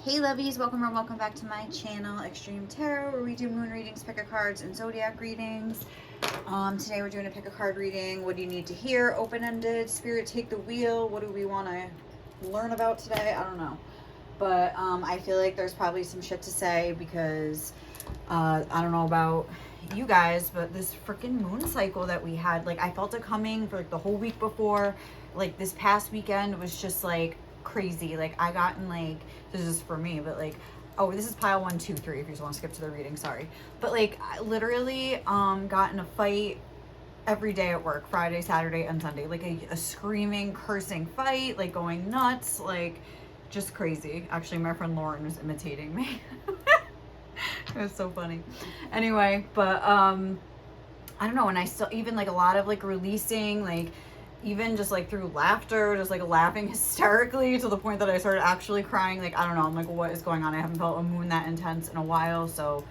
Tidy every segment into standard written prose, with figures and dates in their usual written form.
Hey lovies, welcome or welcome back to my channel, Extreme Tarot, where we do moon readings, pick a cards, and zodiac readings. Today we're doing a pick a card reading. What do you need to hear? Open-ended, spirit take the wheel. What do we want to learn about today? I don't know. But I feel like there's probably some shit to say because I don't know about you guys, but this freaking moon cycle that we had, like I felt it coming for like the whole week before. Like this past weekend was just like crazy. Like I got in like, this is for me, but like, oh, this is pile 1, 2, 3 if you just want to skip to the reading, sorry. But like I literally got in a fight every day at work, Friday, Saturday, and Sunday. Like a screaming, cursing fight, like going nuts, like just crazy. Actually, my friend Lauren was imitating me. It was so funny. Anyway, but I don't know, and I still even like a lot of like releasing, like even just like through laughter, just like laughing hysterically to the point that I started actually crying. Like I don't know, I'm like, what is going on? I haven't felt a moon that intense in a while, so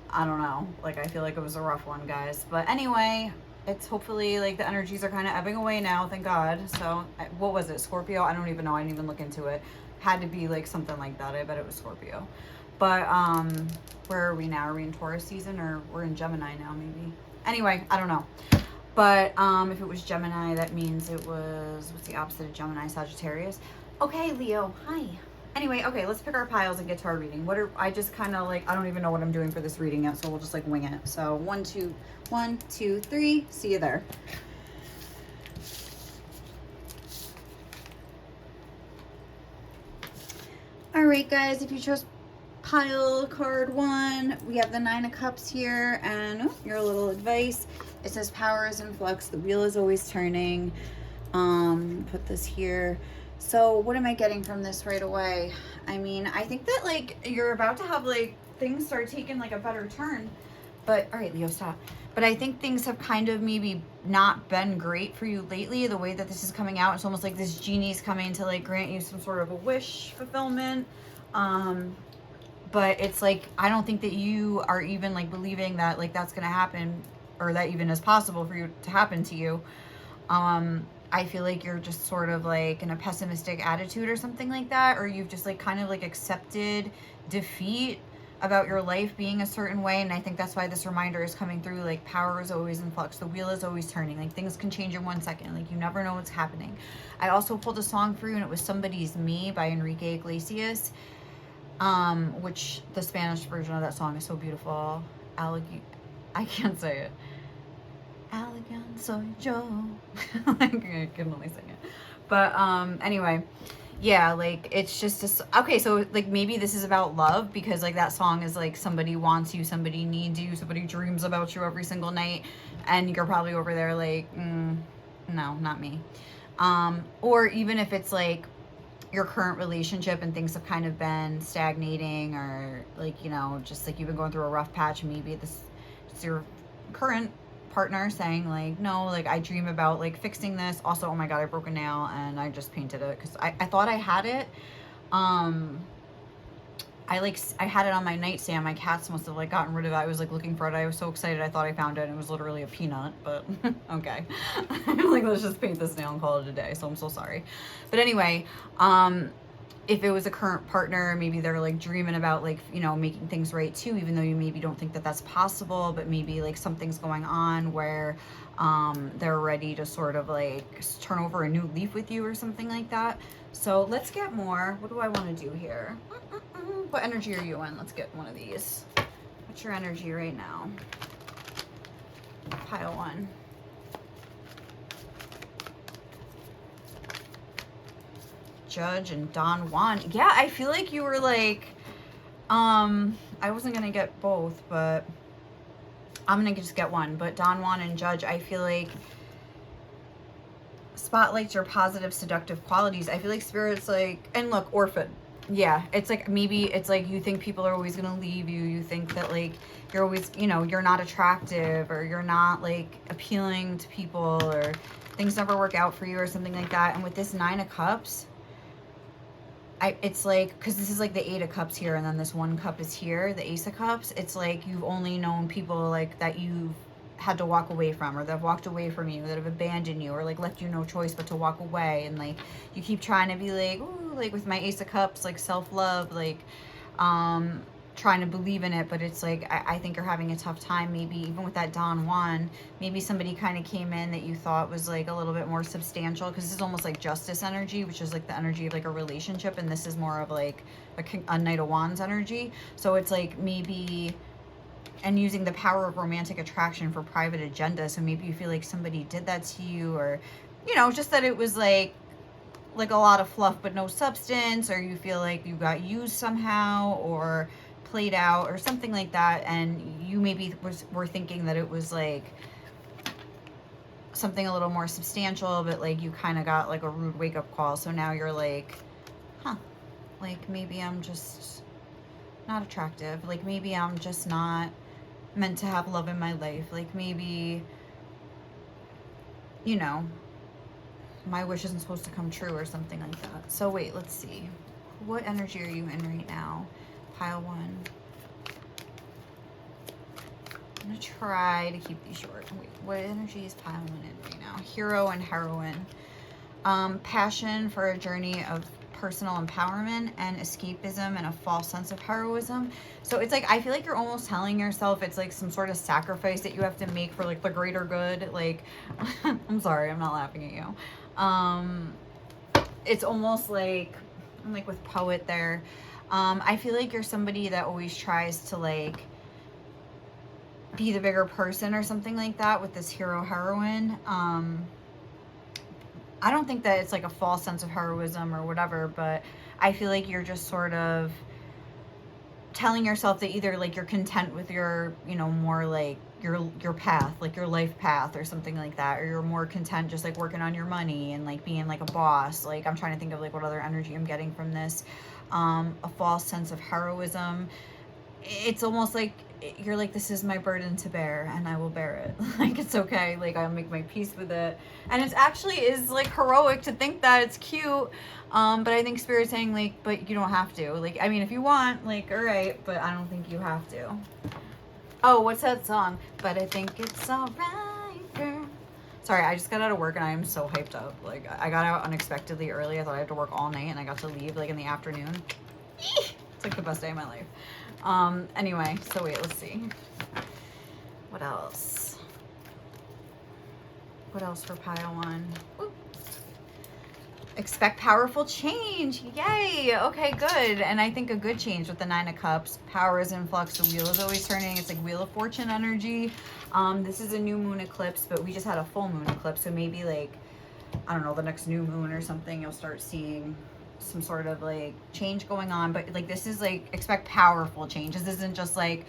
I don't know. Like I feel like it was a rough one, guys. But anyway, it's hopefully like the energies are kind of ebbing away now, thank God. So what was it, Scorpio? I don't even know, I didn't even look into it. Had to be like something like that. I bet it was Scorpio. But where are we now? Are we in Taurus season, or we're in Gemini now maybe? Anyway, I don't know. But if it was Gemini, that means it was, what's the opposite of Gemini? Sagittarius. Okay, Leo, hi. Anyway, okay, let's pick our piles and get to our reading. I just kind of like, I don't even know what I'm doing for this reading yet, so we'll just like wing it. So 1, 2, 3, see you there. All right, guys, if you chose pile card 1, we have the 9 of Cups here, and your little advice. It says power is in flux, the wheel is always turning. Put this here. So what am I getting from this right away? I mean, I think that like you're about to have like things start taking like a better turn. But all right, Leo, stop. But I think things have kind of maybe not been great for you lately. The way that this is coming out, it's almost like this genie's coming to like grant you some sort of a wish fulfillment. But it's like, I don't think that you are even like believing that like that's going to happen, or that even is possible for you to happen to you. I feel like you're just sort of like in a pessimistic attitude or something like that, or you've just like kind of like accepted defeat about your life being a certain way. And I think that's why this reminder is coming through. Like power is always in flux, the wheel is always turning, like things can change in 1 second, like you never know what's happening. I also pulled a song for you, and it was Somebody's Me by Enrique Iglesias, which the Spanish version of that song is so beautiful. I can't say it. Elegant soy yo. Like, I can only sing it. But anyway, yeah, like it's just okay, so like maybe this is about love, because like that song is like somebody wants you, somebody needs you, somebody dreams about you every single night, and you're probably over there like, no, not me. Or even if it's like your current relationship and things have kind of been stagnating, or like, you know, just like you've been going through a rough patch, maybe this is your current partner saying like, no, like I dream about like fixing this. Also, oh my God, I broke a nail and I just painted it because I thought I had it. I had it on my nightstand. My cats must have like gotten rid of it. I was like looking for it. I was so excited. I thought I found it, and it was literally a peanut, but okay. I'm like, let's just paint this nail and call it a day. So I'm so sorry. But anyway, if it was a current partner, maybe they're like dreaming about like, you know, making things right too, even though you maybe don't think that that's possible, but maybe like something's going on where they're ready to sort of like turn over a new leaf with you or something like that. So let's get more. What do I want to do here? What energy are you in? Let's get one of these. What's your energy right now? Pile 1. Judge and Don Juan. Yeah, I feel like you were like, I wasn't gonna get both, but I'm gonna just get one. But Don Juan and Judge, I feel like spotlights your positive seductive qualities. I feel like Spirit's like, and look, orphan. Yeah, it's like, maybe it's like you think people are always gonna leave you. You think that like you're always, you know, you're not attractive, or you're not like appealing to people, or things never work out for you or something like that. And with this 9 of Cups, it's like, because this is like the 8 of Cups here, and then this 1 cup is here, the Ace of Cups. It's like you've only known people like that you've had to walk away from, or that have walked away from you, that have abandoned you, or like left you no choice but to walk away. And like you keep trying to be like, ooh, like with my Ace of Cups, like self-love, like trying to believe in it, but it's like I think you're having a tough time. Maybe even with that Don Juan, maybe somebody kind of came in that you thought was like a little bit more substantial, because this is almost like justice energy, which is like the energy of like a relationship, and this is more of like a Knight of Wands energy. So it's like maybe, and using the power of romantic attraction for private agenda. So maybe you feel like somebody did that to you, or you know, just that it was like a lot of fluff but no substance, or you feel like you got used somehow or played out or something like that, and you maybe were thinking that it was like something a little more substantial, but like you kind of got like a rude wake-up call. So now you're like, huh, like maybe I'm just not attractive, like maybe I'm just not meant to have love in my life, like maybe, you know, my wish isn't supposed to come true or something like that. So wait, let's see, what energy are you in right now? Pile 1. I'm gonna try to keep these short. Wait, what energy is pile 1 in right now? Hero and heroine. Passion for a journey of personal empowerment and escapism and a false sense of heroism. So it's like, I feel like you're almost telling yourself it's like some sort of sacrifice that you have to make for like the greater good. Like, I'm sorry, I'm not laughing at you. It's almost like, I'm like with poet there. I feel like you're somebody that always tries to like be the bigger person or something like that with this hero heroine. I don't think that it's like a false sense of heroism or whatever, but I feel like you're just sort of telling yourself that either like you're content with your, you know, more like your path, like your life path or something like that, or you're more content just like working on your money and like being like a boss. Like I'm trying to think of like what other energy I'm getting from this. A false sense of heroism. It's almost like you're like, this is my burden to bear and I will bear it. Like it's okay, like I'll make my peace with it. And it actually is like heroic to think that. It's cute. But I think Spirit's saying like, but you don't have to. Like, I mean, if you want, like, all right, but I don't think you have to. Oh, what's that song? But I think it's all right, girl. Sorry, I just got out of work and I am so hyped up. Like, I got out unexpectedly early. I thought I had to work all night and I got to leave like in the afternoon. It's like the best day of my life. Anyway, so wait, let's see. What else? What else for pile 1? Woo. Expect powerful change. Yay. Okay, good. And I think a good change with the 9 of Cups. Power is in flux. The wheel is always turning. It's like Wheel of Fortune energy. This is a new moon eclipse, but we just had a full moon eclipse. So maybe like, I don't know, the next new moon or something, you'll start seeing some sort of like change going on. But like, this is like, expect powerful change. This isn't just like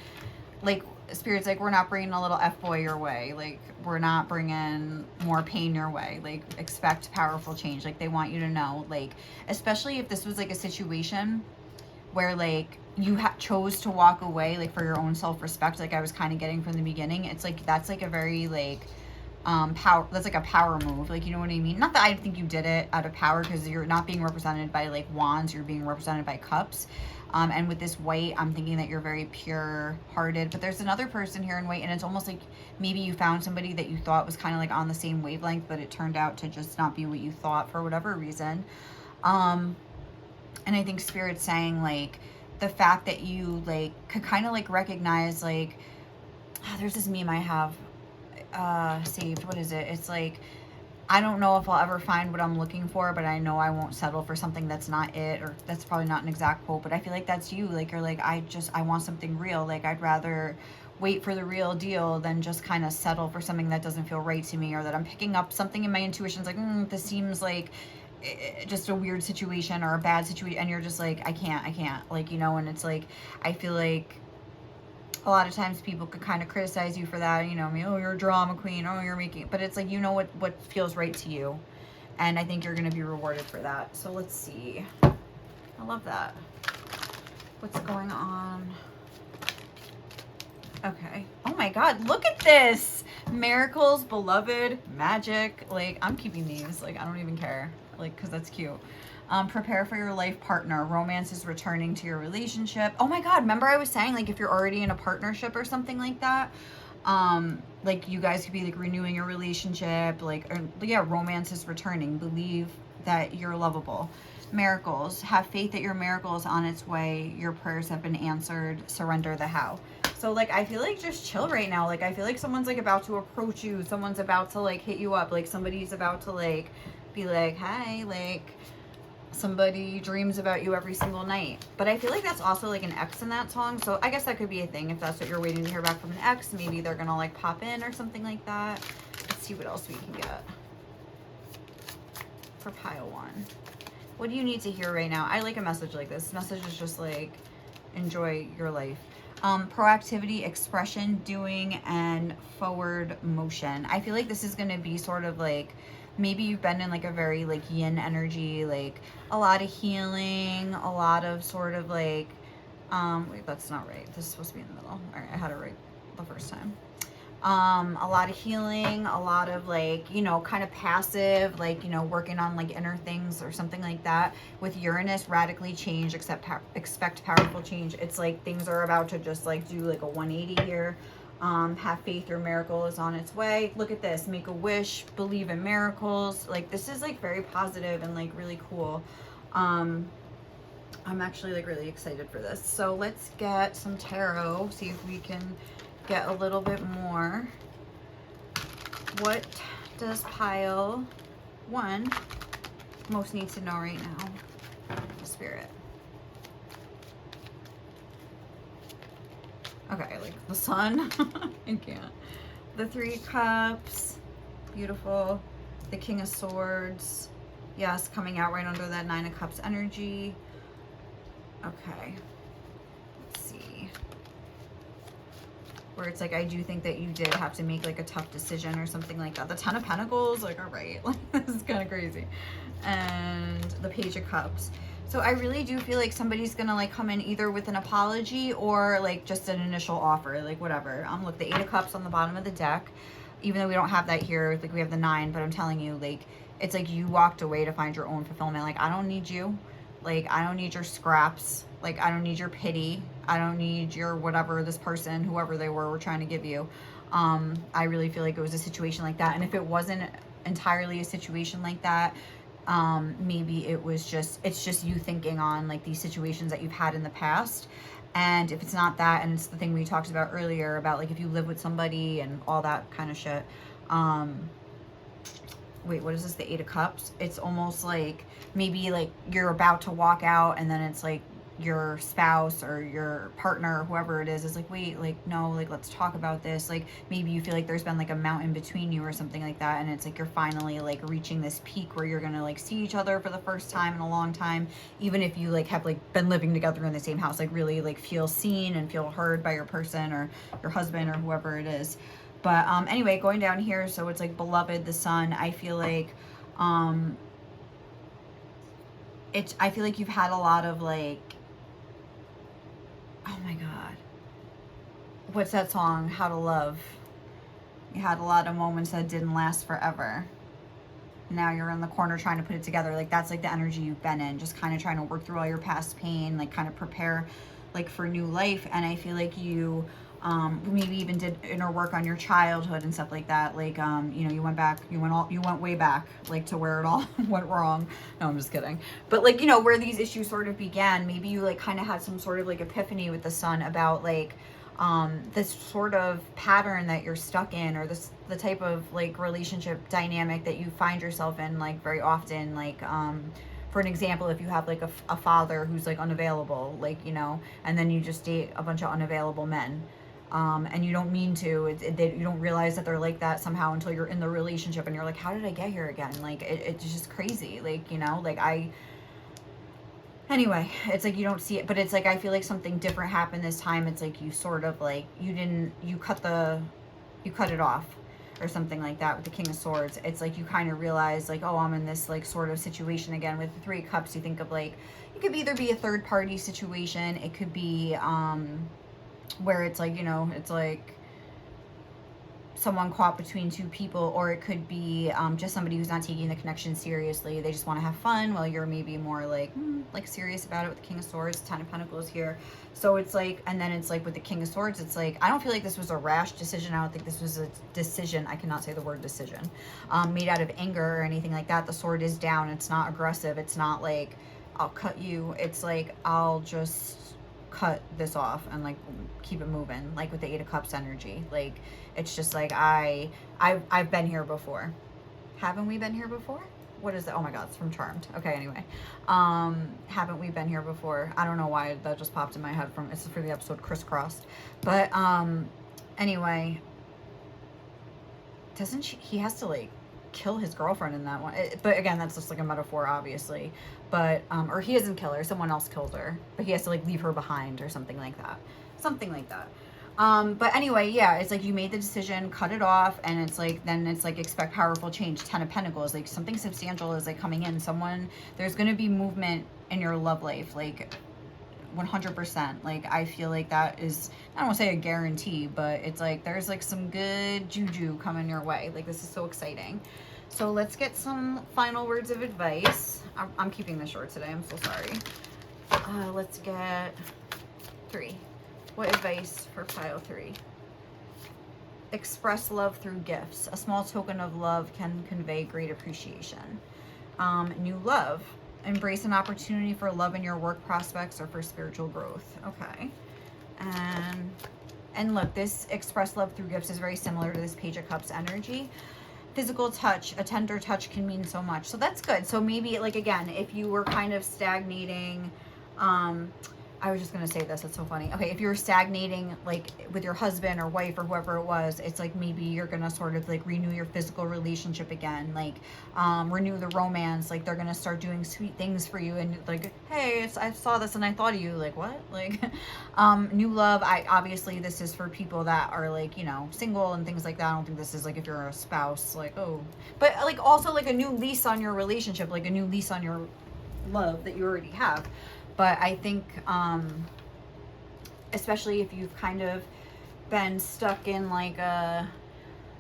Spirit's like, we're not bringing a little F-boy your way. Like, we're not bringing more pain your way. Like, expect powerful change. Like, they want you to know, like, especially if this was like a situation where like you chose to walk away, like for your own self-respect, like I was kind of getting from the beginning. It's like, that's like a very like power, that's like a power move, like, you know what I mean? Not that I think you did it out of power, because you're not being represented by like wands, you're being represented by cups. And with this white, I'm thinking that you're very pure hearted, but there's another person here in white, and it's almost like maybe you found somebody that you thought was kind of like on the same wavelength, but it turned out to just not be what you thought for whatever reason. And I think Spirit's saying like the fact that you like could kind of like recognize like, there's this meme I have saved. What is it? It's like, I don't know if I'll ever find what I'm looking for, but I know I won't settle for something that's not it. Or that's probably not an exact quote, but I feel like that's you. Like, you're like, I want something real. Like, I'd rather wait for the real deal than just kind of settle for something that doesn't feel right to me, or that I'm picking up something in my intuition's like, this seems like just a weird situation or a bad situation. And you're just like, I can't, like, you know. And it's like, I feel like a lot of times people could kind of criticize you for that, you know, I mean, oh, you're a drama queen, oh, you're making, but it's like, you know what feels right to you, and I think you're going to be rewarded for that. So let's see. I love that. What's going on? Okay. Oh my God, look at this. Miracles, beloved, magic. Like, I'm keeping these. Like, I don't even care. Like, because that's cute. Prepare for your life partner. Romance is returning to your relationship. Oh my God, remember I was saying, like, if you're already in a partnership or something like that, Like you guys could be like renewing your relationship, like, or yeah, romance is returning. Believe that you're lovable. Miracles. Have faith that your miracle is on its way. Your prayers have been answered. Surrender the how. So like I feel like just chill right now. Like I feel like someone's like about to approach you. Someone's about to like hit you up. Like somebody's about to like be like, hi, like somebody dreams about you every single night. But I feel like that's also like an ex in that song. So I guess that could be a thing. If that's what you're waiting to hear back from an ex, maybe they're gonna like pop in or something like that. Let's see what else we can get for pile one. What do you need to hear right now? I like a message like this. This message is just like, enjoy your life. Proactivity, expression, doing, and forward motion. I feel like this is going to be sort of like, maybe you've been in like a very like yin energy, like a lot of healing, a lot of sort of like, wait, that's not right. This is supposed to be in the middle. All right, I had it right the first time. A lot of healing, a lot of like, you know, kind of passive, like, you know, working on like inner things or something like that. With Uranus, radically change, expect powerful change. It's like things are about to just like do like a 180 here. Have faith, your miracle is on its way. Look at this, make a wish, believe in miracles. Like this is like very positive and like really cool. I'm actually like really excited for this. So let's get some tarot, see if we can get a little bit more. What does pile one most need to know right now? Spirit. Okay, like the sun. I can't. The 3 cups. Beautiful. The King of Swords. Yes, coming out right under that 9 of Cups energy. Okay. Let's see. Where it's like, I do think that you did have to make like a tough decision or something like that. The 10 of Pentacles, like, all right, like, this is kind of crazy. And the Page of Cups. So I really do feel like somebody's gonna like come in either with an apology or like just an initial offer, like whatever. Look, the 8 of Cups on the bottom of the deck, even though we don't have that here, like we have the 9, but I'm telling you, like, it's like you walked away to find your own fulfillment. Like, I don't need you. Like, I don't need your scraps. Like, I don't need your pity. I don't need your whatever this person, whoever they were trying to give you. I really feel like it was a situation like that. And if it wasn't entirely a situation like that, maybe it was just, it's just you thinking on like these situations that you've had in the past. And if it's not that, and it's the thing we talked about earlier about like if you live with somebody and all that kind of shit. Wait, what is this? The 8 of Cups. It's almost like maybe like you're about to walk out and then it's like your spouse or your partner or whoever it is like, wait, like, no, like, let's talk about this. Like, maybe you feel like there's been like a mountain between you or something like that. And it's like, you're finally like reaching this peak where you're going to like see each other for the first time in a long time. Even if you like have like been living together in the same house, like really like feel seen and feel heard by your person or your husband or whoever it is. But anyway, going down here, so it's like beloved, the sun. I feel like I feel like you've had a lot of like, oh my God, what's that song? How to Love. You had a lot of moments that didn't last forever. Now you're in the corner trying to put it together. Like that's like the energy you've been in, just kind of trying to work through all your past pain, like kind of prepare like for new life. And I feel like you maybe even did inner work on your childhood and stuff like that. Like, you know, you went way back, like to where it all went wrong. No, I'm just kidding. But like, you know, where these issues sort of began, maybe you like kind of had some sort of like epiphany with the sun about like, this sort of pattern that you're stuck in, or the type of like relationship dynamic that you find yourself in like very often. Like, for an example, if you have like a father who's like unavailable, like, you know, and then you just date a bunch of unavailable men. And you don't mean to, you don't realize that they're like that somehow until you're in the relationship and you're like, how did I get here again? Like, it's just crazy. Like, you know, like anyway, it's like you don't see it, but it's like, I feel like something different happened this time. It's like you sort of like, you cut it off or something like that with the King of Swords. It's like you kind of realize like, oh, I'm in this like sort of situation again. With the 3 of Cups, you think of like, it could either be a third party situation. It could be, where it's like, you know, it's like someone caught between two people, or it could be just somebody who's not taking the connection seriously. They just want to have fun, while you're maybe more like serious about it with the King of Swords, Ten of Pentacles here. So it's like, and then it's like with the King of Swords, it's like, I don't feel like this was a rash decision. I don't think this was a decision. I cannot say the word decision, made out of anger or anything like that. The sword is down. It's not aggressive. It's not like, I'll cut you. It's like, I'll just cut this off and like keep it moving, like with the Eight of Cups energy. Like, it's just like, I've been here before. Haven't we been here before? What is it? Oh my god, it's from Charmed. Okay, anyway, haven't we been here before? I don't know why that just popped in my head. From, it's for the episode Crisscrossed. But anyway, doesn't he has to like kill his girlfriend in that one? But again, that's just like a metaphor, obviously. But or he doesn't kill her, someone else killed her, but he has to like leave her behind or something like that. But anyway, yeah, it's like you made the decision, cut it off, and it's like, then it's like, expect powerful change. Ten of Pentacles, like something substantial is like coming in. There's going to be movement in your love life, like 100%. Like, I feel like that is, I don't want to say a guarantee, but it's like, there's like some good juju coming your way. Like, this is so exciting. So let's get some final words of advice. I'm keeping this short today. I'm so sorry. Let's get 3. What advice for pile 3? Express love through gifts. A small token of love can convey great appreciation. New love. Embrace an opportunity for love in your work prospects or for spiritual growth. Okay. And look, this express love through gifts is very similar to this Page of Cups energy. Physical touch, a tender touch can mean so much. So that's good. So maybe, like, again, if you were kind of stagnating, I was just going to say this, it's so funny. Okay, if you're stagnating, like, with your husband or wife or whoever it was, it's like maybe you're going to sort of, like, renew your physical relationship again. Like, renew the romance. Like, they're going to start doing sweet things for you. And, like, hey, I saw this and I thought of you. Like, what? Like, new love. Obviously, this is for people that are, like, you know, single and things like that. I don't think this is, like, if you're a spouse, like, oh. But, like, also, like, a new lease on your relationship. Like, a new lease on your love that you already have. But I think, especially if you've kind of been stuck in like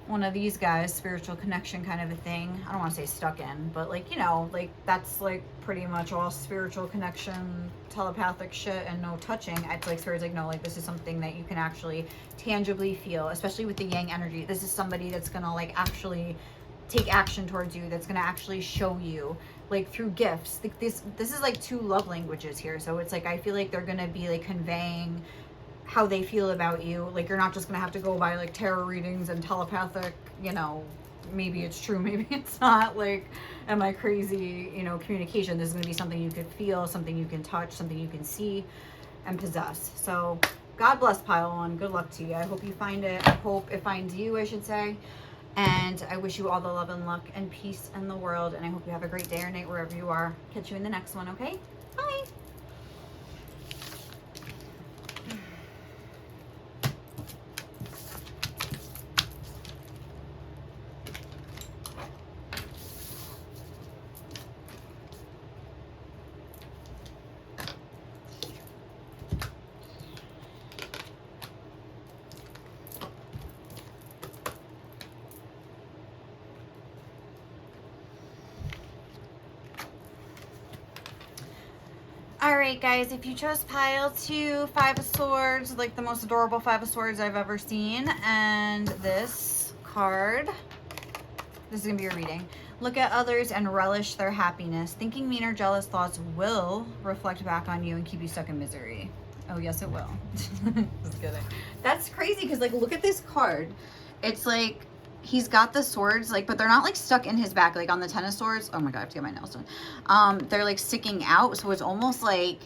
one of these guys, spiritual connection kind of a thing. I don't want to say stuck in, but like, you know, like that's like pretty much all spiritual connection, telepathic shit and no touching. It's like Spirit's like, no, like this is something that you can actually tangibly feel, especially with the Yang energy. This is somebody that's going to like actually take action towards you, that's going to actually show you, like through gifts. Like this is like 2 love languages here. So it's like, I feel like they're going to be like conveying how they feel about you. Like, you're not just going to have to go by like tarot readings and telepathic, you know, maybe it's true, maybe it's not, like, am I crazy, you know, communication. This is going to be something you could feel, something you can touch, something you can see and possess. So God bless pile 1. Good luck to you. I hope you find it. I hope it finds you, I should say. And I wish you all the love and luck and peace in the world. And I hope you have a great day or night wherever you are. Catch you in the next one, okay? Bye. Alright guys, if you chose pile 2, 5 of Swords, like the most adorable 5 of Swords I've ever seen, and this card, this is going to be your reading. Look at others and relish their happiness. Thinking mean or jealous thoughts will reflect back on you and keep you stuck in misery. Oh yes it will. Just kidding. That's crazy because like look at this card. It's like he's got the swords, like, but they're not like stuck in his back, like on the Ten of Swords. Oh my god, I have to get my nails done. They're like sticking out, so it's almost like,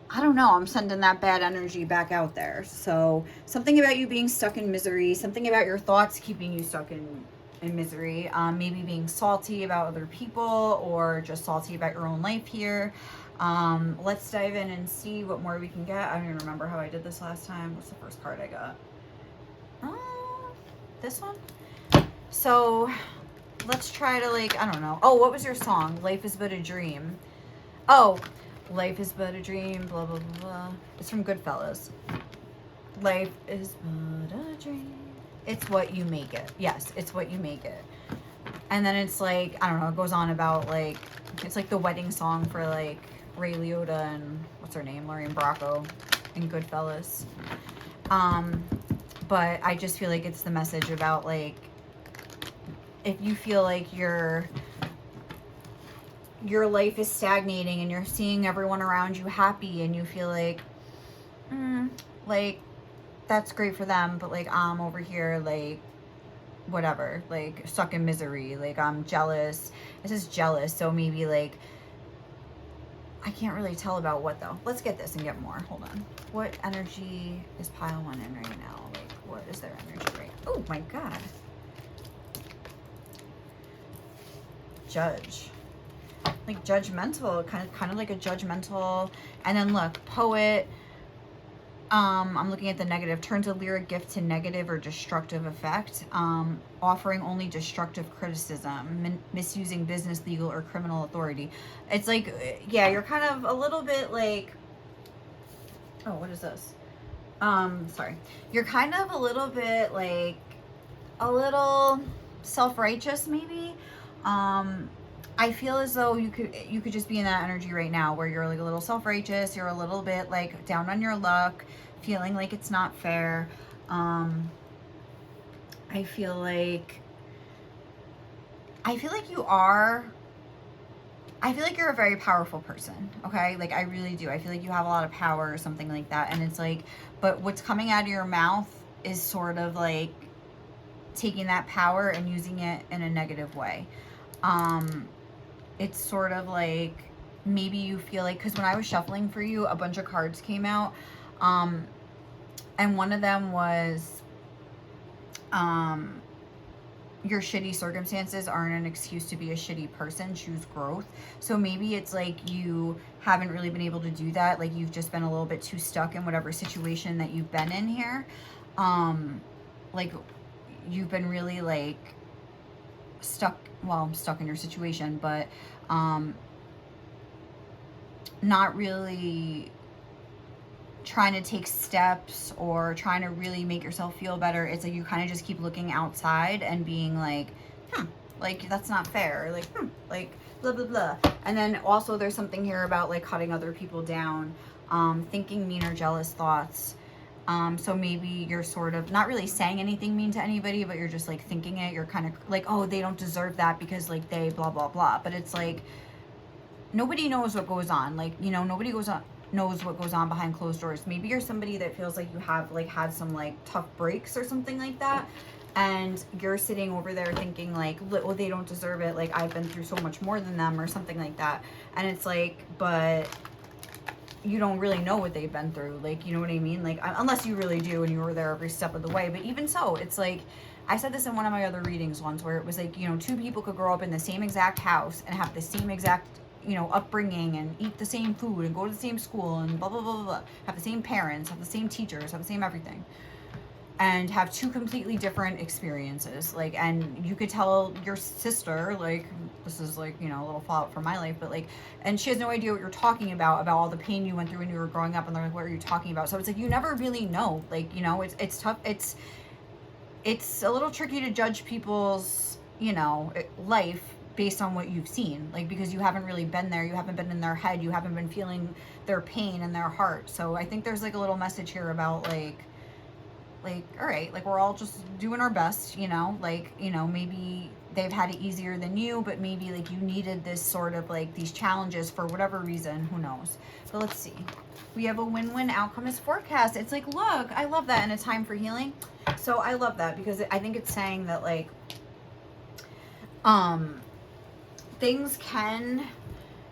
I don't know, I'm sending that bad energy back out there. So something about you being stuck in misery, something about your thoughts keeping you stuck in misery, maybe being salty about other people or just salty about your own life here. Let's dive in and see what more we can get. I don't even remember how I did this last time. What's the first card I got? This one. So let's try to like, I don't know. Oh, what was your song? Life is but a dream. Oh, life is but a dream, blah, blah, blah, blah. It's from Goodfellas. Life is but a dream. It's what you make it. Yes, it's what you make it. And then it's like, I don't know, it goes on about like, it's like the wedding song for like Ray Liotta and what's her name, Lorraine Bracco in Goodfellas. But I just feel like it's the message about like, if you feel like your life is stagnating and you're seeing everyone around you happy and you feel like, like that's great for them, but like I'm over here like whatever, like stuck in misery, like I'm jealous. This is jealous, so maybe like I can't really tell about what though. Let's get this and get more. Hold on. What energy is pile one in right now? Like what is their energy right? Oh my god. Judge. Like judgmental, kind of like a judgmental. And then look, poet. I'm looking at the negative. Turns a lyric gift to negative or destructive effect. Offering only destructive criticism. Misusing business, legal, or criminal authority. It's like, yeah, you're kind of a little bit like, oh, what is this? Sorry. You're kind of a little bit like, a little self-righteous maybe. I feel as though you could just be in that energy right now where you're like a little self-righteous, you're a little bit like down on your luck, feeling like it's not fair. I feel like you're a very powerful person, okay? Like I really do. I feel like you have a lot of power or something like that. And it's like, but what's coming out of your mouth is sort of like taking that power and using it in a negative way. It's sort of like maybe you feel like, because when I was shuffling for you, a bunch of cards came out, and one of them was your shitty circumstances aren't an excuse to be a shitty person. Choose growth. So maybe it's like you haven't really been able to do that. Like you've just been a little bit too stuck in whatever situation that you've been in here. Like you've been really like stuck in your situation, but not really trying to take steps or trying to really make yourself feel better. It's like you kind of just keep looking outside and being like, like that's not fair, like like blah blah blah. And then also there's something here about like cutting other people down, thinking mean or jealous thoughts. So maybe you're sort of not really saying anything mean to anybody, but you're just like thinking it. You're kind of like, oh, they don't deserve that because like they blah, blah, blah. But it's like, nobody knows what goes on. Like, you know, nobody knows what goes on behind closed doors. Maybe you're somebody that feels like you have like had some like tough breaks or something like that. And you're sitting over there thinking like, well, they don't deserve it. Like I've been through so much more than them or something like that. And it's like, but you don't really know what they've been through. Like, you know what I mean? Like, unless you really do and you were there every step of the way. But even so, it's like, I said this in one of my other readings once where it was like, you know, two people could grow up in the same exact house and have the same exact, you know, upbringing and eat the same food and go to the same school and blah, blah, blah, blah, blah. Have the same parents, have the same teachers, have the same everything. And have two completely different experiences. Like, and you could tell your sister, like, this is like, you know, a little fallout from my life, but like, and she has no idea what you're talking about all the pain you went through when you were growing up, and they're like, what are you talking about? So it's like, you never really know. Like, you know, it's tough. It's a little tricky to judge people's, you know, life based on what you've seen, like, because you haven't really been there, you haven't been in their head, you haven't been feeling their pain and their heart. So I think there's like a little message here about like, all right, like we're all just doing our best, you know, like, you know, maybe they've had it easier than you, but maybe like you needed this sort of like these challenges for whatever reason, who knows. But let's see. We have a win-win outcome is forecast. It's like, look, I love that, and a time for healing. So I love that because I think it's saying that like, things can,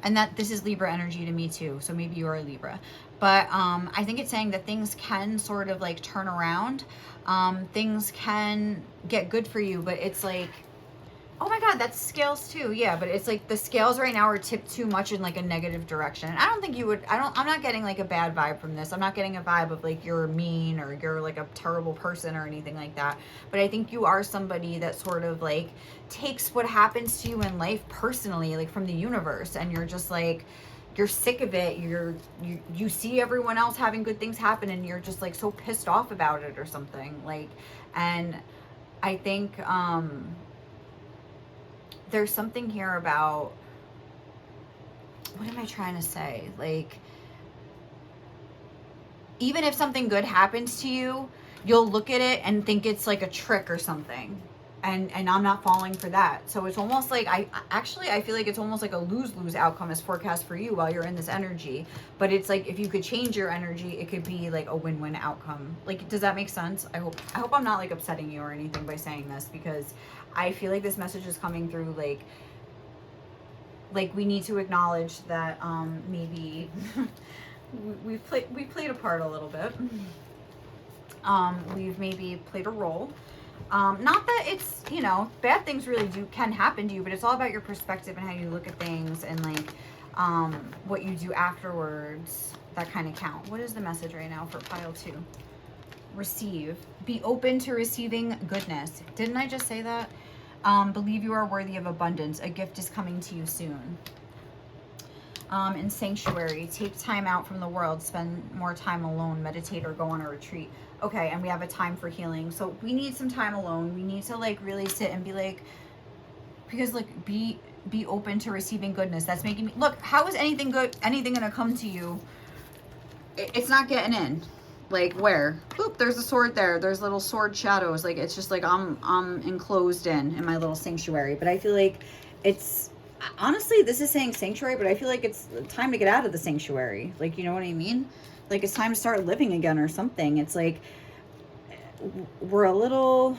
and that this is Libra energy to me too. So maybe you are a Libra. But I think it's saying that things can sort of like turn around. Things can get good for you, but it's like, oh my God, that's scales too. Yeah, but it's like the scales right now are tipped too much in like a negative direction. And I don't think you would, I'm not getting like a bad vibe from this. I'm not getting a vibe of like you're mean or you're like a terrible person or anything like that. But I think you are somebody that sort of like takes what happens to you in life personally, like from the universe. And you're just like, you're sick of it. You see everyone else having good things happen and you're just like so pissed off about it or something like, and I think there's something here about, what am I trying to say? Like, even if something good happens to you, you'll look at it and think it's like a trick or something. And I'm not falling for that. So it's almost like, I feel like it's almost like a lose-lose outcome is forecast for you while you're in this energy. But it's like, if you could change your energy, it could be like a win-win outcome. Like, does that make sense? I hope I'm not like upsetting you or anything by saying this, because I feel like this message is coming through like we need to acknowledge that maybe we played a part a little bit. We've maybe played a role. Not that it's, you know, bad things really can happen to you, but it's all about your perspective and how you look at things, and like what you do afterwards, that kind of count. What is the message right now for pile 2? Receive. Be open to receiving goodness. Didn't I just say that? Believe you are worthy of abundance. A gift is coming to you soon. In sanctuary, take time out from the world, spend more time alone, meditate, or go on a retreat. Okay, and we have a time for healing. So we need some time alone. We need to like really sit and be like, because like be open to receiving goodness. That's making me look, how is anything gonna come to you? It's not getting in. Like, where? Oop, there's a sword there. There's little sword shadows. Like, it's just like I'm enclosed in my little sanctuary. But I feel like it's, honestly, this is saying sanctuary, but I feel like it's time to get out of the sanctuary. Like, you know what I mean? Like, it's time to start living again or something. It's like we're a little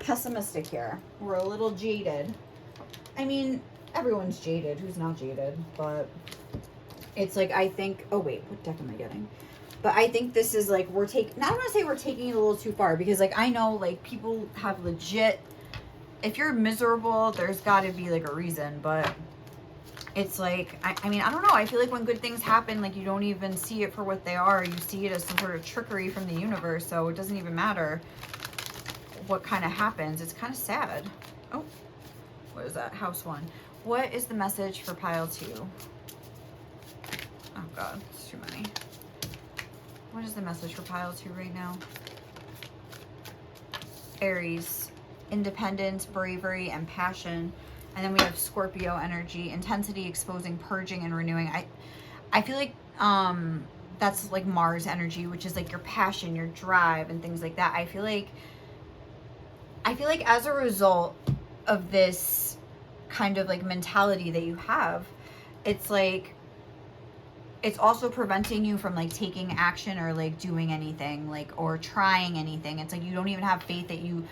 pessimistic here. We're a little jaded. I mean, everyone's jaded. Who's not jaded? But it's like, I think, oh wait, what deck am I getting? But I think this is like, I don't want to say we're taking it a little too far, because like, I know like people have legit, if you're miserable, there's got to be like a reason. But it's like, I mean, I don't know. I feel like when good things happen, like you don't even see it for what they are. You see it as some sort of trickery from the universe. So it doesn't even matter what kind of happens. It's kind of sad. Oh, what is that? House 1. What is the message for pile 2? Oh God, it's too many. What is the message for pile 2 right now? Aries, independence, bravery, and passion. And then we have Scorpio energy, intensity, exposing, purging, and renewing. I feel like that's like Mars energy, which is like your passion, your drive, and things like that. I feel like as a result of this kind of like mentality that you have, it's like, it's also preventing you from like taking action or like doing anything, like, or trying anything. It's like you don't even have faith that you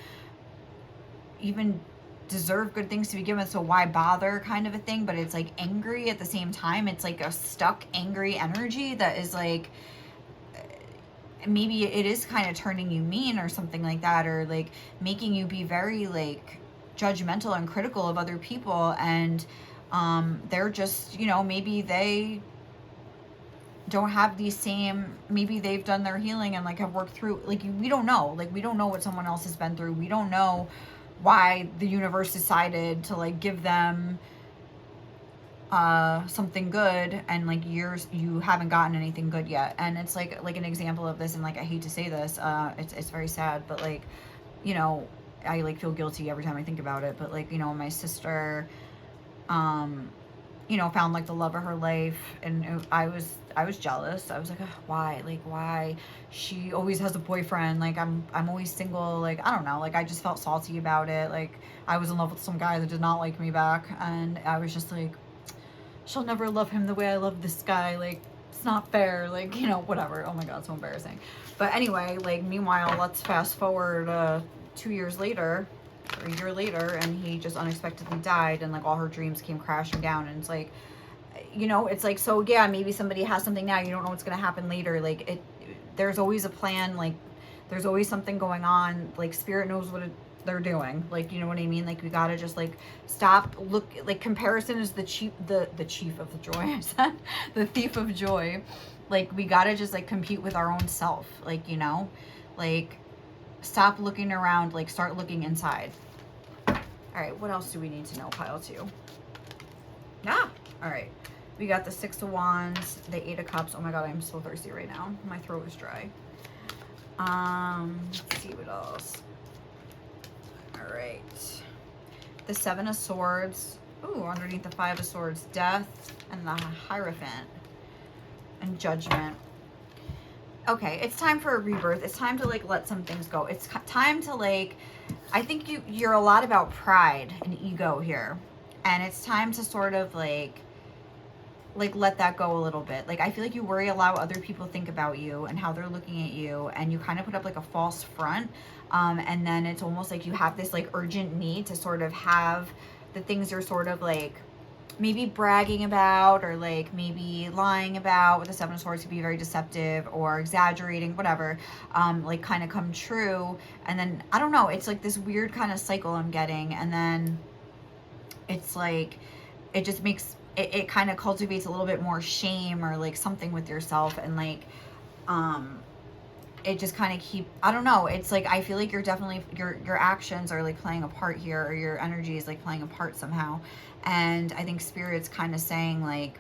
even deserve good things to begin with, so why bother, kind of a thing. But it's like angry at the same time. It's like a stuck angry energy that is like, maybe it is kind of turning you mean or something like that, or like making you be very like judgmental and critical of other people. And they're just, you know, maybe they don't have these same, maybe they've done their healing and like have worked through, like, we don't know, like, we don't know what someone else has been through. We don't know why the universe decided to like give them something good, and like you haven't gotten anything good yet. And it's like an example of this, and like I hate to say this, it's very sad, but like, you know, I like feel guilty every time I think about it, but like, you know, my sister you know, found like the love of her life, and I was jealous. I was like, why she always has a boyfriend, like I'm always single, like I don't know, like I just felt salty about it. Like I was in love with some guy that did not like me back, and I was just like, she'll never love him the way I love this guy, like it's not fair, like, you know, whatever. Oh my God, so embarrassing. But anyway, like meanwhile, let's fast forward 2 years later, or a year later, and he just unexpectedly died, and like all her dreams came crashing down. And it's like, you know, it's like, so yeah, maybe somebody has something now, you don't know what's going to happen later. Like there's always a plan, like there's always something going on, like spirit knows what they're doing, like, you know what I mean? Like we gotta just like stop, like comparison is the chief of the joy. I said the thief of joy. Like we gotta just like compete with our own self, like, you know, like stop looking around, like start looking inside. All right, what else do we need to know, pile 2? All right, we got the 6 of Wands, the 8 of Cups. Oh my God, I'm so thirsty right now. My throat is dry. Let's see what else. All right. The Seven of Swords. Ooh, underneath the Five of Swords, Death, and the Hierophant, and Judgment. Okay, it's time for a rebirth. It's time to like let some things go. It's time to like, I think you're a lot about pride and ego here. And it's time to sort of like let that go a little bit. Like, I feel like you worry a lot what other people think about you and how they're looking at you, and you kind of put up like a false front. And then it's almost like you have this like urgent need to sort of have the things you're sort of like maybe bragging about, or like maybe lying about with the Seven of Swords, could be very deceptive or exaggerating, whatever, like kind of come true. And then I don't know, it's like this weird kind of cycle I'm getting, and then it's like it just makes it kind of cultivates a little bit more shame or like something with yourself, and like it just kind of I don't know, it's like I feel like you're definitely your actions are like playing a part here, or your energy is like playing a part somehow. And I think Spirit's kind of saying like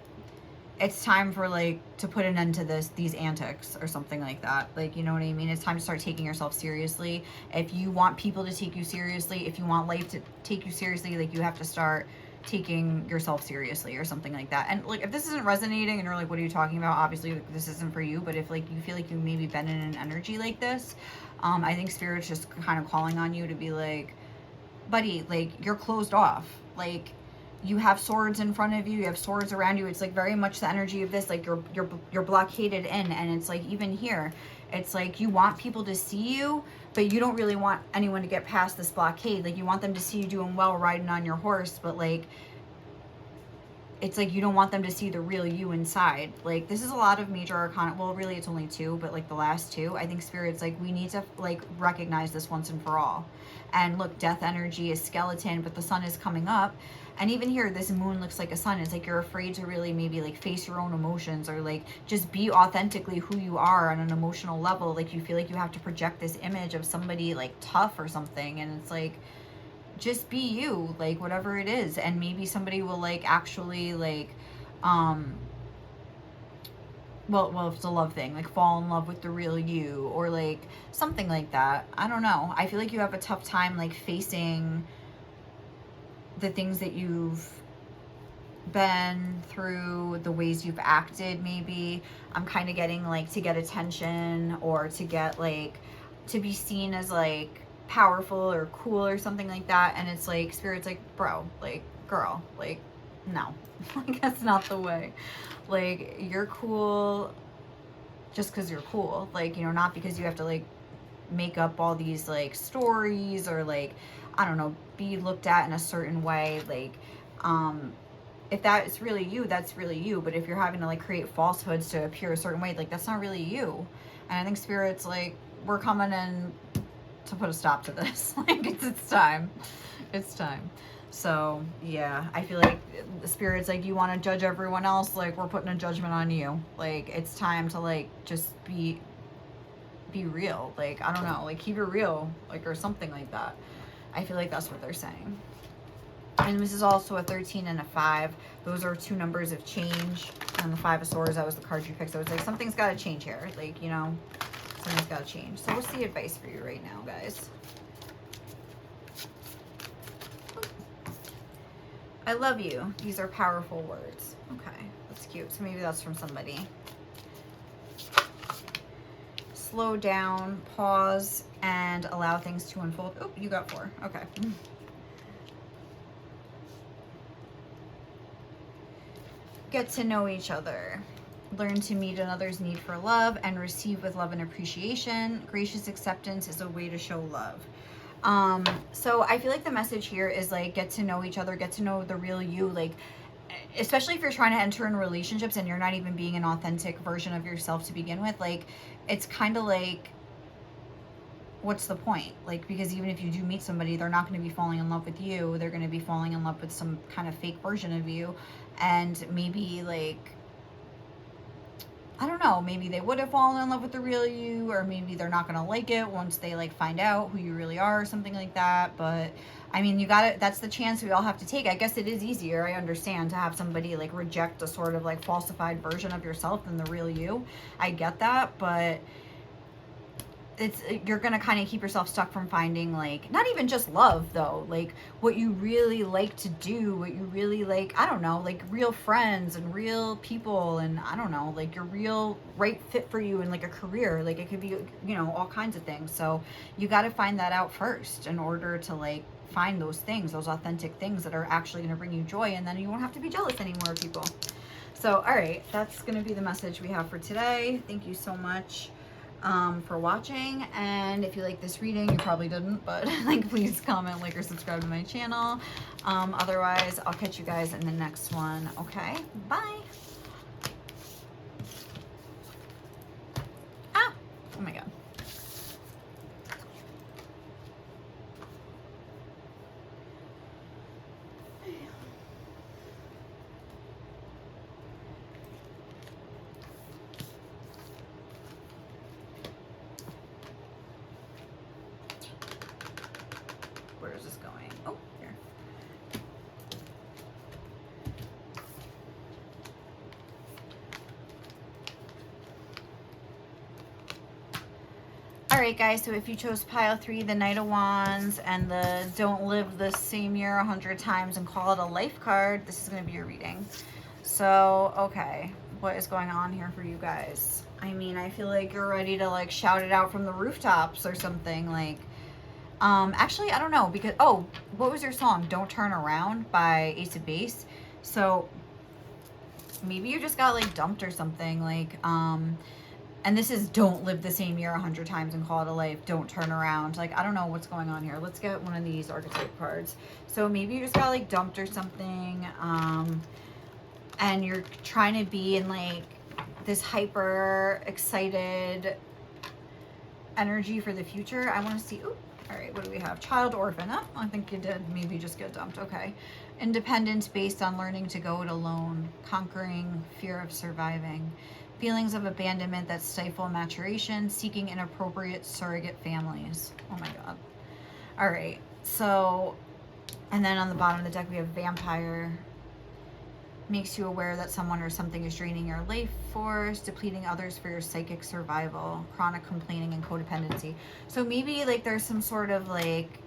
it's time for like to put an end to these antics or something like that. Like, you know what I mean? It's time to start taking yourself seriously. If you want people to take you seriously, if you want life to take you seriously, like you have to start taking yourself seriously or something like that. And like if this isn't resonating and you're like, what are you talking about? Obviously like, this isn't for you. But if like you feel like you maybe been in an energy like this, I think Spirit's just kind of calling on you to be like, buddy, like you're closed off. Like, you have swords in front of you, you have swords around you. It's like very much the energy of this, like you're blockaded in. And it's like even here, it's like you want people to see you, but you don't really want anyone to get past this blockade. Like you want them to see you doing well riding on your horse, but like it's like you don't want them to see the real you inside. Like this is a lot of major arcana. Well, really it's only two, but like the last two, I think Spirit's like we need to like recognize this once and for all. And look, death energy is skeleton, but the sun is coming up. And even here, this moon looks like a sun. It's like you're afraid to really maybe like face your own emotions, or like just be authentically who you are on an emotional level. Like you feel like you have to project this image of somebody like tough or something. And it's like, just be you, like whatever it is. And maybe somebody will like actually like, well, if it's a love thing, like fall in love with the real you, or like something like that. I don't know. I feel like you have a tough time like facing the things that you've been through, the ways you've acted. Maybe I'm kind of getting like to get attention, or to get like to be seen as like powerful or cool or something like that. And it's like Spirit's like, bro, like girl, like no, like that's not the way. Like you're cool just because you're cool, like, you know, not because you have to like make up all these like stories, or like I don't know, be looked at in a certain way. Like if that is really you, that's really you. But if you're having to like create falsehoods to appear a certain way, like that's not really you. And I think Spirit's like, we're coming in to put a stop to this. Like it's time. It's time. So yeah, I feel like the Spirit's like, you want to judge everyone else, like we're putting a judgment on you. Like it's time to like just be real. Like I don't know, like keep it real, like, or something like that. I feel like that's what they're saying. And this is also a 13 and a 5. Those are two numbers of change. And the 5 of Swords, that was the card you picked. So it's like something's got to change here. Like, you know, something's got to change. So what's the advice for you right now, guys? I love you. These are powerful words. Okay, that's cute. So maybe that's from somebody. Slow down, pause, and allow things to unfold. Oh, you got 4. Okay. Get to know each other. Learn to meet another's need for love and receive with love and appreciation. Gracious acceptance is a way to show love. So I feel like the message here is like, get to know each other, get to know the real you. Like, especially if you're trying to enter in relationships and you're not even being an authentic version of yourself to begin with, like, it's kind of like, what's the point? Like, because even if you do meet somebody, they're not going to be falling in love with you. They're going to be falling in love with some kind of fake version of you. And maybe like, I don't know, maybe they would have fallen in love with the real you, or maybe they're not going to like it once they like find out who you really are or something like that. But I mean, you got to, that's the chance we all have to take. I guess it is easier, I understand, to have somebody like reject a sort of like falsified version of yourself than the real you. I get that, but you're gonna kind of keep yourself stuck from finding, like, not even just love though, like what you really like to do, what you really like, I don't know, like real friends and real people, and I don't know, like your real right fit for you in like a career. Like it could be, you know, all kinds of things. So you got to find that out first in order to like find those things, those authentic things that are actually going to bring you joy, and then you won't have to be jealous anymore of people. So all right, that's going to be the message we have for today. Thank you so much for watching, and if you like this reading, you probably didn't, but like, please comment, like, or subscribe to my channel. Otherwise, I'll catch you guys in the next one. Okay, bye. Ah, oh my god. Where is this going? Oh, here. Alright guys, so if you chose pile 3, the Knight of Wands, and the don't live the same year 100 times and call it a life card, this is going to be your reading. So, okay, what is going on here for you guys? I mean, I feel like you're ready to like shout it out from the rooftops or something, like, actually, I don't know, because, oh, what was your song? Don't Turn Around by Ace of Base. So maybe you just got like dumped or something, like, and this is don't live the same year 100 times and call it a life. Don't turn around. Like, I don't know what's going on here. Let's get one of these archetype cards. So maybe you just got like dumped or something, and you're trying to be in like this hyper excited energy for the future. I want to see, ooh, all right, what do we have? Child, orphan. Oh, I think you did maybe just get dumped. Okay. Independence based on learning to go it alone, conquering fear of surviving, feelings of abandonment that stifle maturation, seeking inappropriate surrogate families. Oh my god. All right, so, and then on the bottom of the deck we have vampire. Makes you aware that someone or something is draining your life force, depleting others for your psychic survival, chronic complaining and codependency. So maybe like there's some sort of like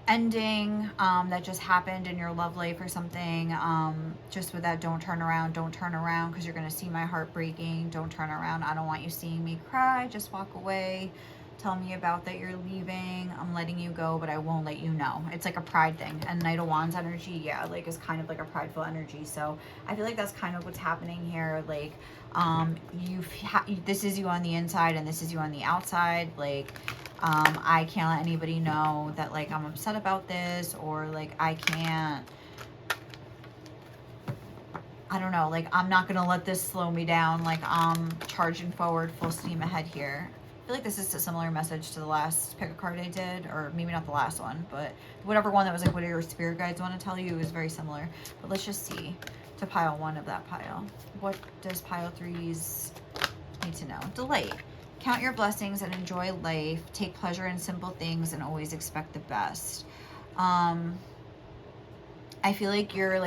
ending that just happened in your love life or something, just with that don't turn around, because you're going to see my heart breaking. Don't turn around. I don't want you seeing me cry. Just walk away. Tell me about that you're leaving. I'm letting you go, but I won't let you know. It's like a pride thing. And Knight of Wands energy, yeah, like is kind of like a prideful energy. So I feel like that's kind of what's happening here. Like, this is you on the inside and this is you on the outside. Like, I can't let anybody know that like I'm upset about this, or like I don't know, like I'm not gonna let this slow me down. Like I'm charging forward full steam ahead here. I feel like this is a similar message to the last pick a card I did, or maybe not the last one, but whatever one that was like, what do your spirit guides want to tell you, is very similar. But let's just see to pile 1 of that pile. What does pile 3's need to know? Delight. Count your blessings and enjoy life. Take pleasure in simple things and always expect the best. I feel like you're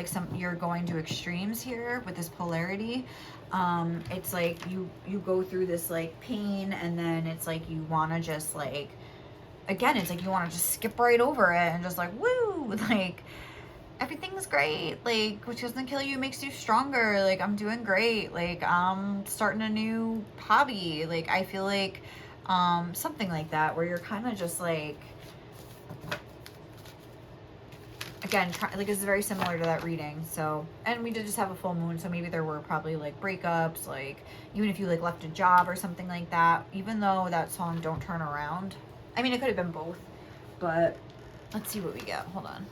going to extremes here with this polarity. It's like you go through this like pain, and then it's like you want to just like, again, it's like you want to just skip right over it and just like, woo, like everything's great, like which doesn't kill you, makes you stronger. Like I'm doing great, like I'm starting a new hobby. Like I feel like something like that, where you're kind of just like, again, like this is very similar to that reading. So, and we did just have a full moon, so maybe there were probably like breakups, like even if you like left a job or something like that, even though that song Don't Turn Around, I mean it could have been both, but let's see what we get. Hold on.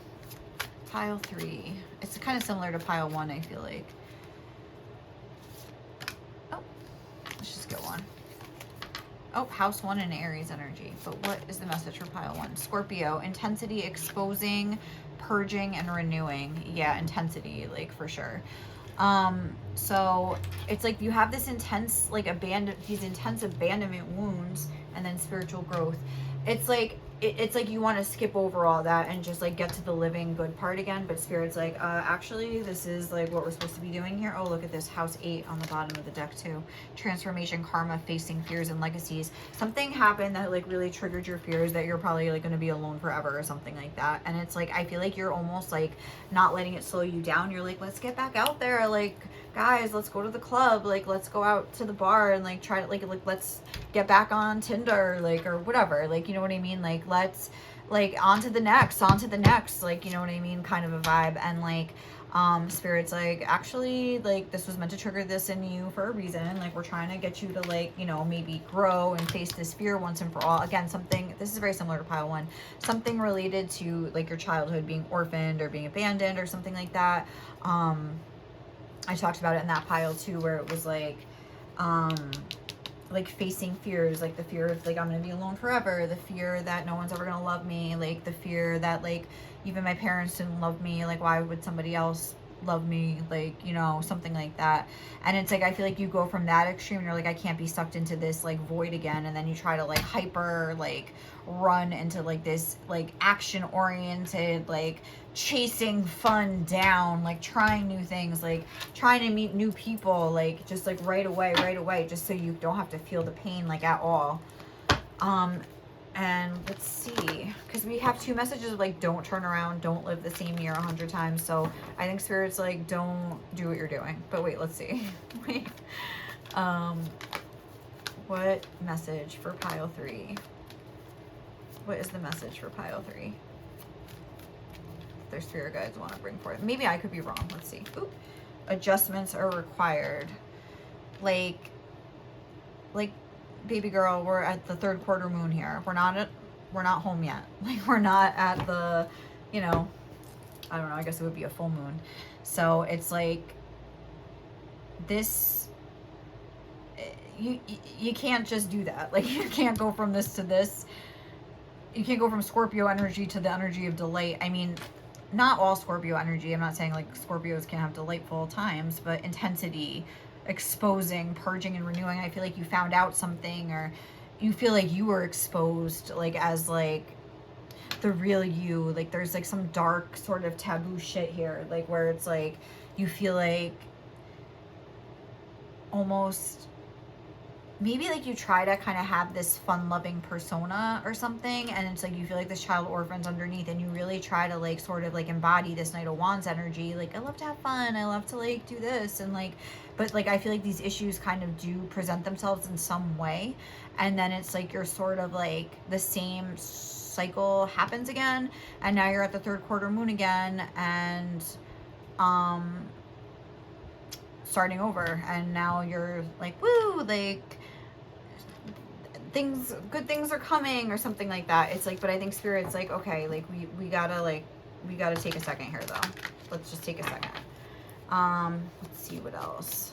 Pile 3, it's kind of similar to pile 1, I feel like. Oh, let's just get one. Oh, house 1 and Aries energy. But what is the message for pile 1? Scorpio, intensity, exposing, purging, and renewing. Yeah, intensity, like for sure. So it's like you have this intense, like these intense abandonment wounds, and then spiritual growth. it's like, it's like you want to skip over all that and just like get to the living good part again, but Spirit's like, actually this is like what we're supposed to be doing here. Oh, look at this, house 8 on the bottom of the deck too. Transformation, karma, facing fears and legacies. Something happened that like really triggered your fears that you're probably like going to be alone forever or something like that. And it's like, I feel like you're almost like not letting it slow you down. You're like, let's get back out there, like guys, let's go to the club, like let's go out to the bar and like try to like let's get back on Tinder, like, or whatever, like, you know what I mean, like let's like on to the next, like, you know what I mean, kind of a vibe. And like Spirit's like, actually, like this was meant to trigger this in you for a reason. Like we're trying to get you to like, you know, maybe grow and face this fear once and for all. Again, something, this is very similar to pile 1, something related to like your childhood, being orphaned or being abandoned or something like that. I talked about it in that pile too, where it was like facing fears, like the fear of like I'm gonna be alone forever, the fear that no one's ever gonna love me, like the fear that like even my parents didn't love me, like why would somebody else love me, like, you know, something like that. And it's like I feel like you go from that extreme and you're like, I can't be sucked into this like void again, and then you try to like hyper like run into like this like action oriented like chasing fun down, like trying new things, like trying to meet new people, like just like right away, just so you don't have to feel the pain like at all. And let's see, because we have 2 messages of like don't turn around, don't live the same year 100 times. So I think Spirit's like don't do what you're doing. But wait, let's see. Wait. What message for pile 3? What is the message for pile 3? Their spirit guides want to bring forth. Maybe I could be wrong. Let's see. Oop. Adjustments are required. Like baby girl, we're at the 3rd quarter moon here. We're not home yet. Like we're not at the, you know, I don't know, I guess it would be a full moon. So it's like this, you can't just do that. Like you can't go from this to this. You can't go from Scorpio energy to the energy of delight. I mean, not all Scorpio energy. I'm not saying like Scorpios can have delightful times, but intensity, exposing, purging and renewing. I feel like you found out something, or you feel like you were exposed like as like the real you. Like there's like some dark sort of taboo shit here, like where it's like you feel like almost maybe like you try to kind of have this fun-loving persona or something, and it's like you feel like this child orphan's underneath, and you really try to like sort of like embody this Knight of Wands energy, like I love to have fun, I love to like do this, and like, but like I feel like these issues kind of do present themselves in some way, and then it's like you're sort of like the same cycle happens again, and now you're at the 3rd quarter moon again, and starting over, and now you're like, woo, like good things are coming or something like that. It's like, but I think Spirit's like, okay, like we gotta take a second here though. Let's just take a second. Let's see what else.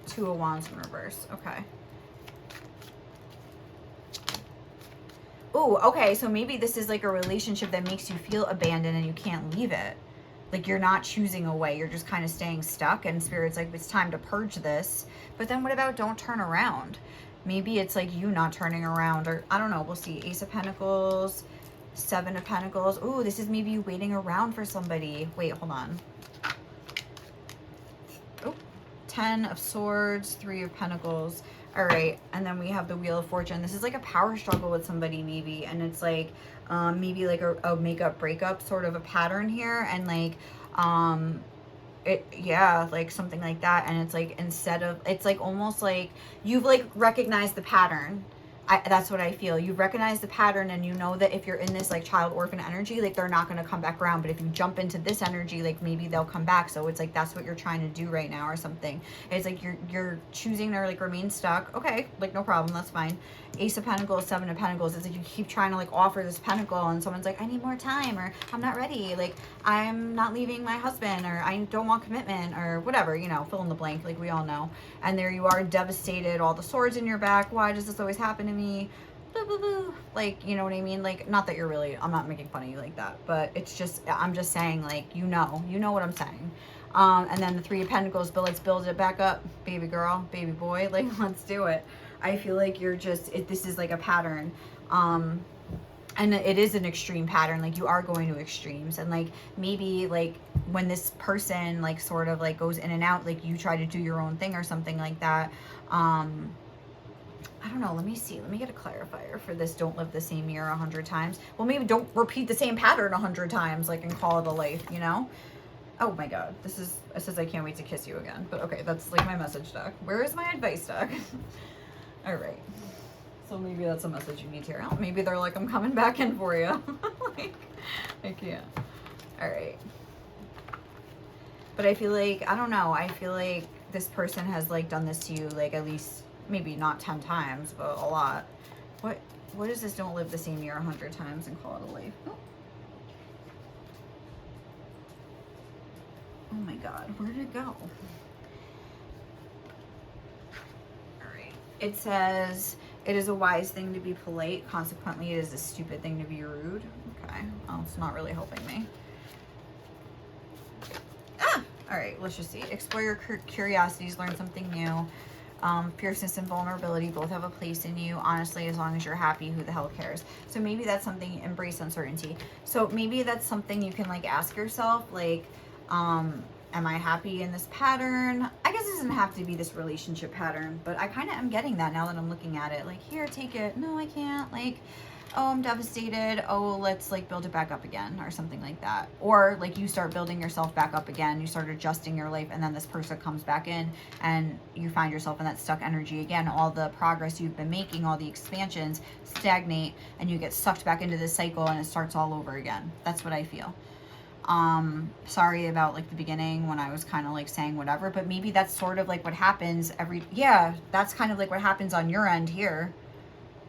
2 of Wands in reverse. Okay. Oh, okay, so maybe this is like a relationship that makes you feel abandoned and you can't leave it. Like you're not choosing away, you're just kind of staying stuck, and Spirit's like, it's time to purge this. But then what about don't turn around? Maybe it's like you not turning around, or I don't know, we'll see. Ace of Pentacles, 7 of Pentacles. Ooh, this is maybe you waiting around for somebody. Wait, hold on. Oh, 10 of Swords, 3 of Pentacles. All right, and then we have the Wheel of Fortune. This is like a power struggle with somebody maybe, and it's like maybe like a makeup breakup sort of a pattern here, and like like something like that. And it's like, instead of, it's like almost like you've like recognized the pattern. That's what I feel. You recognize the pattern, and you know that if you're in this like child orphan energy, like they're not going to come back around. But if you jump into this energy, like maybe they'll come back. So it's like that's what you're trying to do right now or something. It's like you're choosing to like remain stuck. Okay, like no problem, that's fine. Ace of Pentacles, 7 of Pentacles. It's like you keep trying to like offer this pentacle, and someone's like, I need more time, or I'm not ready, like I'm not leaving my husband, or I don't want commitment, or whatever, you know, fill in the blank, like we all know. And there you are, devastated, all the swords in your back. Why does this always happen to me? Boo, boo, boo. Like, you know what I mean? Like, not that you're really, I'm not making fun of you like that, but it's just, I'm just saying, like, you know what I'm saying. And then the 3 of Pentacles, but let's build it back up, baby girl, baby boy, like let's do it. I feel like you're just, this is like a pattern. And it is an extreme pattern. Like, you are going to extremes, and like maybe like when this person like sort of like goes in and out, like you try to do your own thing or something like that. I don't know. Let me see. Let me get a clarifier for this. Don't live the same year 100 times. Well, maybe don't repeat the same pattern 100 times, like, and call it a life, you know? Oh my God. It says I can't wait to kiss you again. But okay, that's like my message deck. Where is my advice deck? All right. So maybe that's a message you need to hear. Oh, maybe they're like, I'm coming back in for you. Like, I can't. All right. But I feel like, I don't know. I feel like this person has like done this to you, like at least, maybe not 10 times, but a lot. What is this? Don't live the same year 100 times and call it a life. Oh my God, where did it go? All right. It says, it is a wise thing to be polite. Consequently, it is a stupid thing to be rude. Okay. Oh, it's not really helping me. Ah! All right, let's just see. Explore your curiosities, learn something new. Fierceness and vulnerability both have a place in you. Honestly, as long as you're happy, who the hell cares? So maybe that's something, embrace uncertainty. So maybe that's something you can like ask yourself, like, am I happy in this pattern? I guess it doesn't have to be this relationship pattern, but I kind of am getting that now that I'm looking at it. Like, here, take it. No, I can't. Like, oh, I'm devastated. Oh, let's like build it back up again or something like that. Or like you start building yourself back up again. You start adjusting your life, and then this person comes back in and you find yourself in that stuck energy again. All the progress you've been making, all the expansions stagnate, and you get sucked back into this cycle and it starts all over again. That's what I feel. Sorry about like the beginning when I was kind of like saying whatever, but maybe that's sort of like what happens that's kind of like what happens on your end here.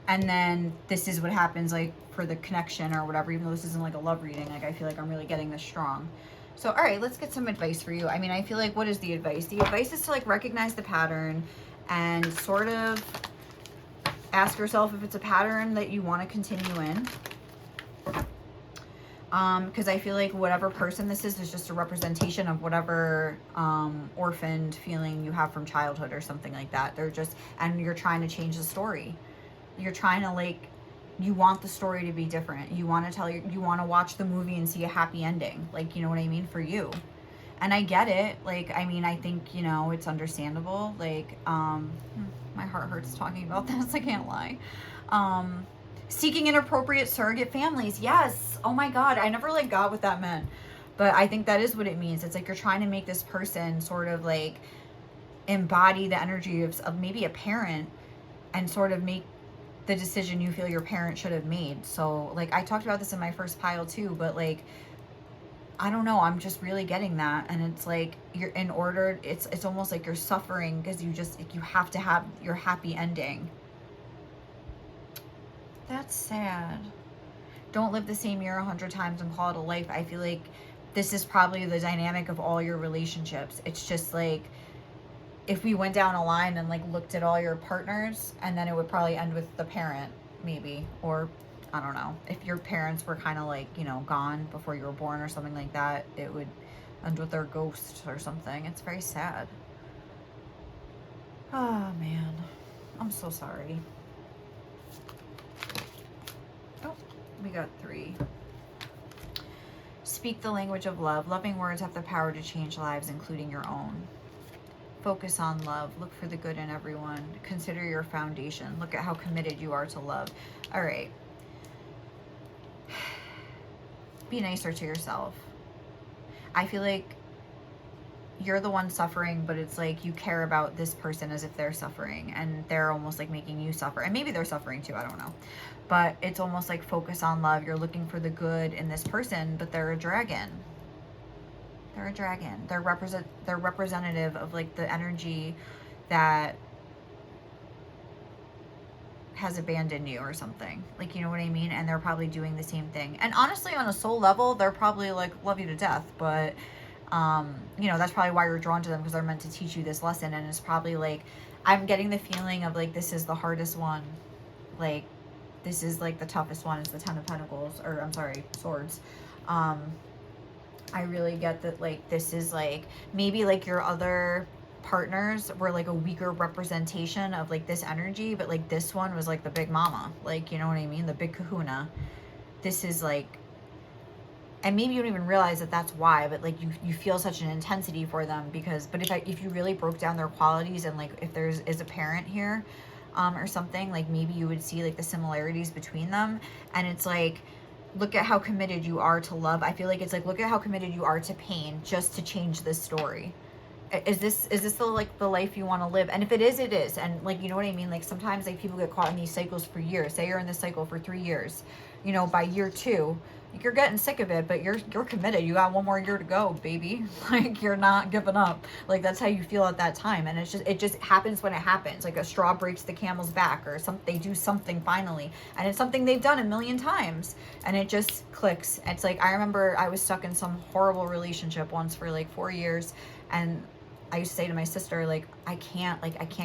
And then this is what happens like for the connection or whatever, even though this isn't like a love reading. Like, I feel like I'm really getting this strong. So, all right, let's get some advice for you. I mean, I feel like, what is the advice? The advice is to like recognize the pattern and sort of ask yourself if it's a pattern that you want to continue in. Because I feel like whatever person this is just a representation of whatever orphaned feeling you have from childhood or something like that. And you're trying to change the story. You're trying to like, you want the story to be different. You want to you want to watch the movie and see a happy ending. Like, you know what I mean? For you. And I get it. Like, I mean, I think, you know, it's understandable. Like, my heart hurts talking about this. I can't lie. Seeking inappropriate surrogate families. Yes. Oh my God. I never like got what that meant. But I think that is what it means. It's like you're trying to make this person sort of like embody the energy of maybe a parent and sort of make the decision you feel your parent should have made. So like, I talked about this in my first pile too, but like, I don't know, I'm just really getting that. And it's like, it's almost like you're suffering because you have to have your happy ending. That's sad. Don't live the same year 100 times and call it a life. I feel like this is probably the dynamic of all your relationships. It's just like, if we went down a line and like looked at all your partners, and then it would probably end with the parent, maybe, or I don't know, if your parents were kind of like, you know, gone before you were born or something like that, it would end with their ghost or something. It's very sad. Oh man, I'm so sorry. Oh, we got 3. Speak the language of love. Loving words have the power to change lives, including your own. Focus on love. Look for the good in everyone. Consider your foundation. Look at how committed you are to love. All right. Be nicer to yourself. I feel like you're the one suffering, but it's like you care about this person as if they're suffering, and they're almost like making you suffer. And maybe they're suffering too, I don't know. But it's almost like focus on love. You're looking for the good in this person, but they're a dragon. They're a dragon. They're representative of like the energy that has abandoned you or something. Like, you know what I mean? And they're probably doing the same thing. And honestly, on a soul level, they're probably like love you to death. But, you know, that's probably why you're drawn to them, because they're meant to teach you this lesson. And it's probably like, I'm getting the feeling of like, this is the hardest one. Like, this is like the toughest one. It's the 10 of Pentacles, or I'm sorry, Swords. I really get that, like, this is like maybe like your other partners were like a weaker representation of like this energy, but like this one was like the big mama, like, you know what I mean, the big kahuna. This is like, and maybe you don't even realize that that's why, but like you feel such an intensity for them because, but if you really broke down their qualities and like if is a parent here or something, like maybe you would see like the similarities between them. And it's like, look at how committed you are to love. I feel like it's like, look at how committed you are to pain just to change this story. Is this the like the life you want to live? And if it is, it is. And like, you know what I mean? Like sometimes like people get caught in these cycles for years. Say you're in this cycle for 3 years, you know, by year 2, you're getting sick of it, but you're committed. You got 1 more year to go, baby. Like you're not giving up. Like that's how you feel at that time. And it just happens when it happens. Like a straw breaks the camel's back, or they do something finally. And it's something they've done a million times. And it just clicks. It's like, I remember I was stuck in some horrible relationship once for like 4 years. And I used to say to my sister, like, I can't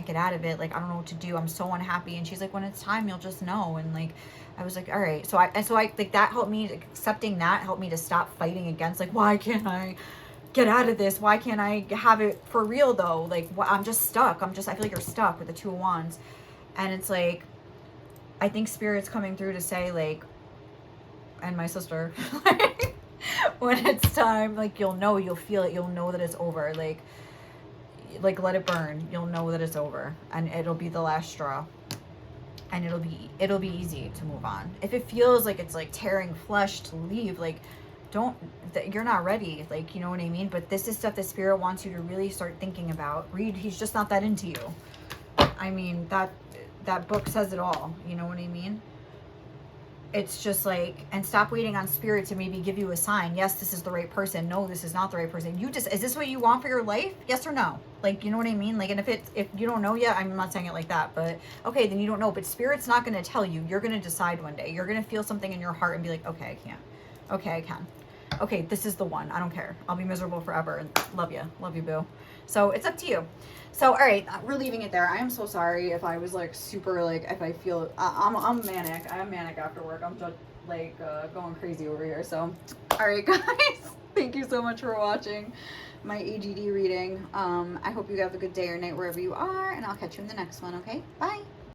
get out of it. Like, I don't know what to do. I'm so unhappy. And she's like, when it's time, you'll just know. And like, I was like, all right. So I like, that helped me, accepting that helped me to stop fighting against, like, why can't I get out of this? Why can't I have it for real though? Like, I'm just stuck. I feel like you're stuck with the 2 of Wands. And it's like, I think Spirit's coming through to say like, and my sister, like, when it's time, like, you'll know, you'll feel it. You'll know that it's over. Like let it burn. You'll know that it's over, and it'll be the last straw, and it'll be easy to move on. If it feels like it's like tearing flesh to leave, like you're not ready, like, you know what I mean? But this is stuff that Spirit wants you to really start thinking about. He's just not that into you. I mean, that book says it all, you know what I mean? It's just like, and stop waiting on Spirit to maybe give you a sign. Yes, this is the right person. No, this is not the right person. Is this what you want for your life? Yes or no? Like, you know what I mean? Like, and if you don't know yet, I'm not saying it like that, but okay, then you don't know. But Spirit's not going to tell you. You're going to decide one day. You're going to feel something in your heart and be like, okay, I can't. Okay, I can. Okay, this is the one. I don't care. I'll be miserable forever. And love you, boo. So it's up to you. So, all right, we're leaving it there. I am so sorry if I was like super, like, if I feel, I'm manic. I'm manic after work. I'm just like going crazy over here. So, all right, guys, thank you so much for watching my AGD reading. I hope you have a good day or night wherever you are, and I'll catch you in the next one. Okay, bye.